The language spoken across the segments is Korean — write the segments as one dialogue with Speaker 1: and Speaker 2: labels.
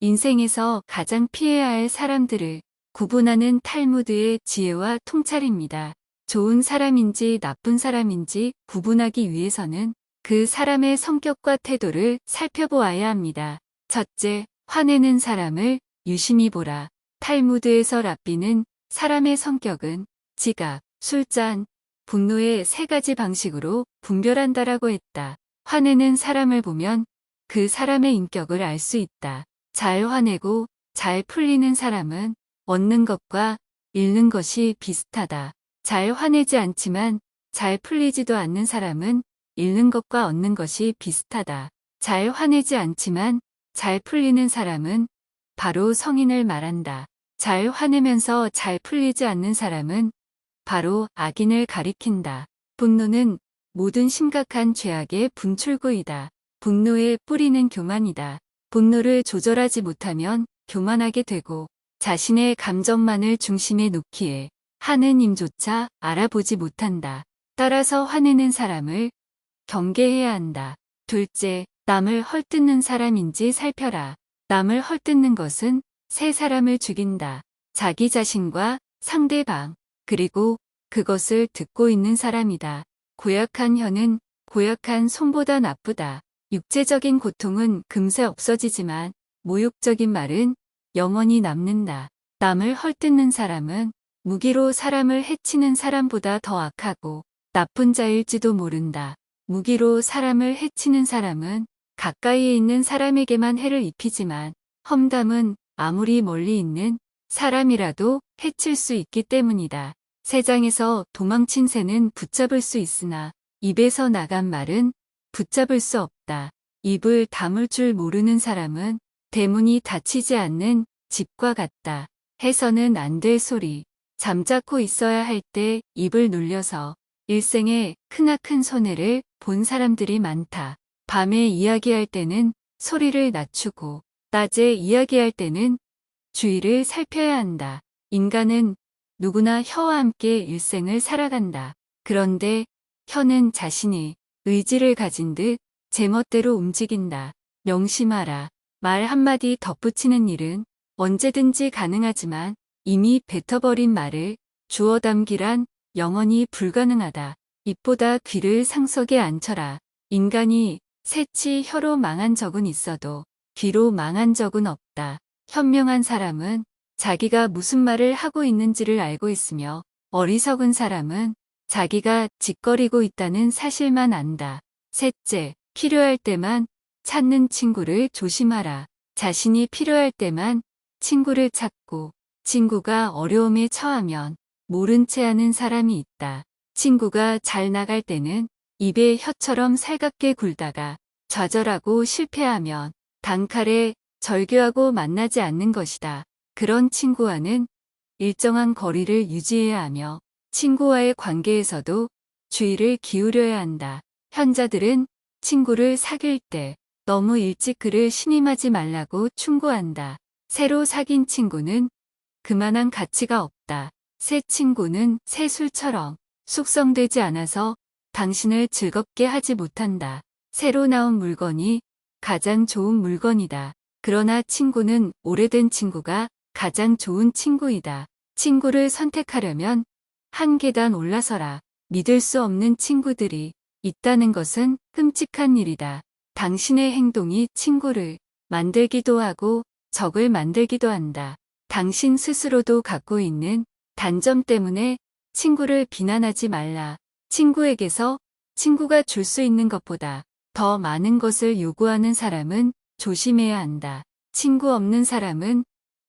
Speaker 1: 인생에서 가장 피해야 할 사람들을 구분하는 탈무드의 지혜와 통찰입니다. 좋은 사람인지 나쁜 사람인지 구분하기 위해서는 그 사람의 성격과 태도를 살펴보아야 합니다. 첫째, 화내는 사람을 유심히 보라. 탈무드에서 랍비는 사람의 성격은 지각, 술잔, 분노의 세 가지 방식으로 분별한다라고 했다. 화내는 사람을 보면 그 사람의 인격을 알 수 있다. 잘 화내고 잘 풀리는 사람은 얻는 것과 잃는 것이 비슷하다. 잘 화내지 않지만 잘 풀리지도 않는 사람은 잃는 것과 얻는 것이 비슷하다. 잘 화내지 않지만 잘 풀리는 사람은 바로 성인을 말한다. 잘 화내면서 잘 풀리지 않는 사람은 바로 악인을 가리킨다. 분노는 모든 심각한 죄악의 분출구이다. 분노의 뿌리는 교만이다. 분노를 조절하지 못하면 교만하게 되고 자신의 감정만을 중심에 놓기에 하는 힘조차 알아보지 못한다. 따라서 화내는 사람을 경계해야 한다. 둘째, 남을 헐뜯는 사람인지 살펴라. 남을 헐뜯는 것은 세 사람을 죽인다. 자기 자신과 상대방, 그리고 그것을 듣고 있는 사람이다. 고약한 혀는 고약한 손보다 나쁘다. 육체적인 고통은 금세 없어지지만 모욕적인 말은 영원히 남는다. 남을 헐뜯는 사람은 무기로 사람을 해치는 사람보다 더 악하고 나쁜 자일지도 모른다. 무기로 사람을 해치는 사람은 가까이에 있는 사람에게만 해를 입히지만 험담은 아무리 멀리 있는 사람이라도 해칠 수 있기 때문이다. 새장에서 도망친 새는 붙잡을 수 있으나 입에서 나간 말은 붙잡을 수 없다. 입을 다물 줄 모르는 사람은 대문이 닫히지 않는 집과 같다. 해서는 안 될 소리, 잠자코 있어야 할 때 입을 놀려서 일생에 크나큰 손해를 본 사람들이 많다. 밤에 이야기할 때는 소리를 낮추고 낮에 이야기할 때는 주의를 살펴야 한다. 인간은 누구나 혀와 함께 일생을 살아간다. 그런데 혀는 자신이 의지를 가진 듯 제멋대로 움직인다. 명심하라. 말 한마디 덧붙이는 일은 언제든지 가능하지만 이미 뱉어버린 말을 주워 담기란 영원히 불가능하다. 입보다 귀를 상속에 앉혀라. 인간이 새치 혀로 망한 적은 있어도 귀로 망한 적은 없다. 현명한 사람은 자기가 무슨 말을 하고 있는지를 알고 있으며 어리석은 사람은 자기가 짓거리고 있다는 사실만 안다. 셋째, 필요할 때만 찾는 친구를 조심하라. 자신이 필요할 때만 친구를 찾고 친구가 어려움에 처하면 모른 채 하는 사람이 있다. 친구가 잘 나갈 때는 입에 혀처럼 살갑게 굴다가 좌절하고 실패하면 단칼에 절규하고 만나지 않는 것이다. 그런 친구와는 일정한 거리를 유지해야 하며 친구와의 관계에서도 주의를 기울여야 한다. 현자들은 친구를 사귈 때 너무 일찍 그를 신임하지 말라고 충고한다. 새로 사귄 친구는 그만한 가치가 없다. 새 친구는 새 술처럼 숙성되지 않아서 당신을 즐겁게 하지 못한다. 새로 나온 물건이 가장 좋은 물건이다. 그러나 친구는 오래된 친구가 가장 좋은 친구이다. 친구를 선택하려면 한 계단 올라서라. 믿을 수 없는 친구들이 있다는 것은 끔찍한 일이다. 당신의 행동이 친구를 만들기도 하고 적을 만들기도 한다. 당신 스스로도 갖고 있는 단점 때문에 친구를 비난하지 말라. 친구에게서 친구가 줄 수 있는 것보다 더 많은 것을 요구하는 사람은 조심해야 한다. 친구 없는 사람은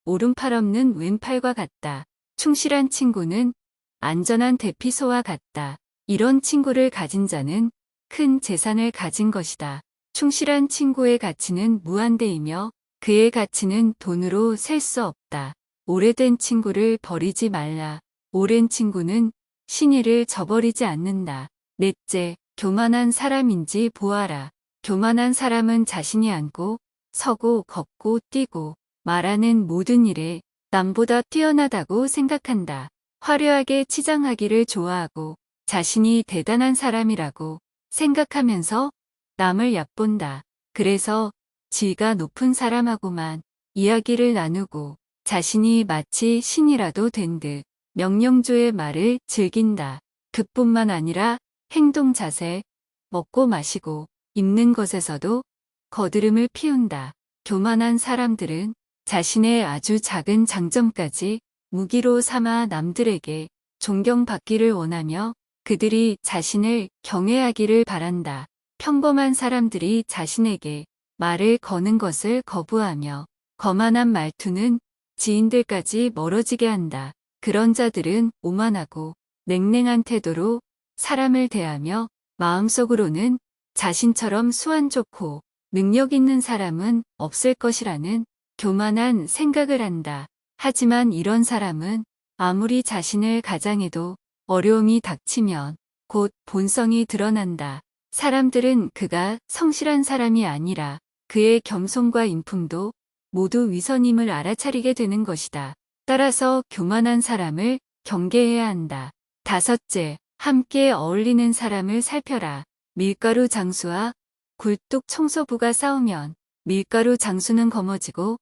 Speaker 1: 오른팔 없는 왼팔과 같다. 충실한 친구는 안전한 대피소와 같다. 이런 친구를 가진 자는 큰 재산을 가진 것이다. 충실한 친구의 가치는 무한대이며 그의 가치는 돈으로 셀 수 없다. 오래된 친구를 버리지 말라. 오랜 친구는 신의를 저버리지 않는다. 넷째, 교만한 사람인지 보아라. 교만한 사람은 자신이 앉고 서고 걷고 뛰고 말하는 모든 일에 남보다 뛰어나다고 생각한다. 화려하게 치장하기를 좋아하고 자신이 대단한 사람이라고 생각하면서 남을 얕본다. 그래서 지위가 높은 사람하고만 이야기를 나누고 자신이 마치 신이라도 된 듯 명령조의 말을 즐긴다. 그뿐만 아니라 행동 자세, 먹고 마시고 입는 것에서도 거드름을 피운다. 교만한 사람들은 자신의 아주 작은 장점까지 무기로 삼아 남들에게 존경받기를 원하며 그들이 자신을 경외하기를 바란다. 평범한 사람들이 자신에게 말을 거는 것을 거부하며 거만한 말투는 지인들까지 멀어지게 한다. 그런 자들은 오만하고 냉랭한 태도로 사람을 대하며 마음속으로는 자신처럼 수완 좋고 능력 있는 사람은 없을 것이라는 교만한 생각을 한다. 하지만 이런 사람은 아무리 자신을 가장해도 어려움이 닥치면 곧 본성이 드러난다. 사람들은 그가 성실한 사람이 아니라 그의 겸손과 인품도 모두 위선임을 알아차리게 되는 것이다. 따라서 교만한 사람을 경계해야 한다. 다섯째, 함께 어울리는 사람을 살펴라. 밀가루 장수와 굴뚝 청소부가 싸우면 밀가루 장수는 검어지고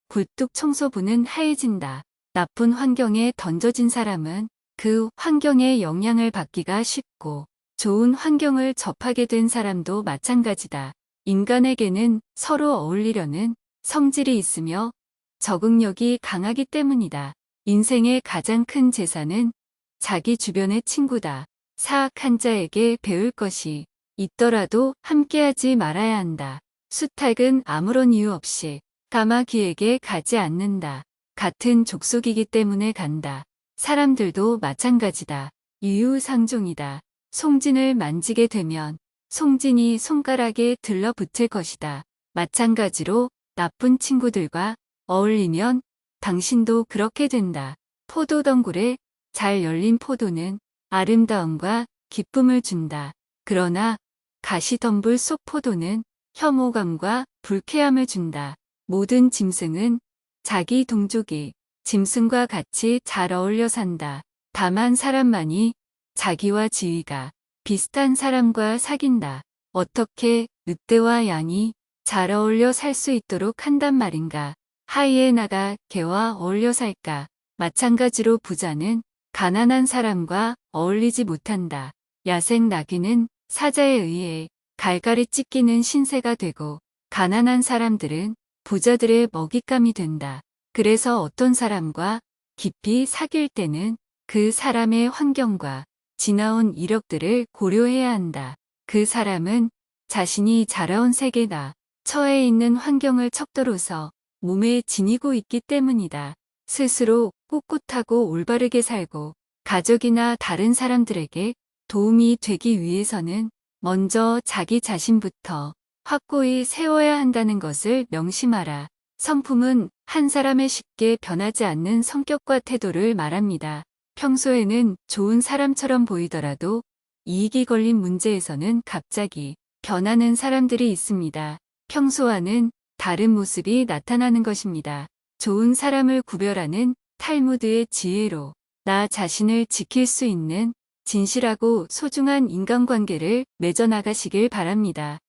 Speaker 1: 굴뚝 청소부는 하얘진다. 나쁜 환경에 던져진 사람은 그 환경의 영향을 받기가 쉽고 좋은 환경을 접하게 된 사람도 마찬가지다. 인간에게는 서로 어울리려는 성질이 있으며 적응력이 강하기 때문이다. 인생의 가장 큰 재산은 자기 주변의 친구다. 사악한 자에게 배울 것이 있더라도 함께하지 말아야 한다. 수탉은 아무런 이유 없이 까마귀에게 가지 않는다. 같은 족속이기 때문에 간다. 사람들도 마찬가지다. 유유상종이다. 송진을 만지게 되면 송진이 손가락에 들러붙을 것이다. 마찬가지로 나쁜 친구들과 어울리면 당신도 그렇게 된다. 포도 덩굴에 잘 열린 포도는 아름다움과 기쁨을 준다. 그러나 가시덤불 속 포도는 혐오감과 불쾌함을 준다. 모든 짐승은 자기 동족이 짐승과 같이 잘 어울려 산다. 다만 사람만이 자기와 지위가 비슷한 사람과 사귄다. 어떻게 늑대와 양이 잘 어울려 살 수 있도록 한단 말인가? 하이에나가 개와 어울려 살까? 마찬가지로 부자는 가난한 사람과 어울리지 못한다. 야생 나귀는 사자에 의해 갈갈이 찢기는 신세가 되고 가난한 사람들은 부자들의 먹잇감이 된다. 그래서 어떤 사람과 깊이 사귈 때는 그 사람의 환경과 지나온 이력들을 고려해야 한다. 그 사람은 자신이 자라온 세계나 처해 있는 환경을 척도로서 몸에 지니고 있기 때문이다. 스스로 꿋꿋하고 올바르게 살고 가족이나 다른 사람들에게 도움이 되기 위해서는 먼저 자기 자신부터 확고히 세워야 한다는 것을 명심하라. 성품은 한 사람의 쉽게 변하지 않는 성격과 태도를 말합니다. 평소에는 좋은 사람처럼 보이더라도 이익이 걸린 문제에서는 갑자기 변하는 사람들이 있습니다. 평소와는 다른 모습이 나타나는 것입니다. 좋은 사람을 구별하는 탈무드의 지혜로 나 자신을 지킬 수 있는 진실하고 소중한 인간관계를 맺어나가시길 바랍니다.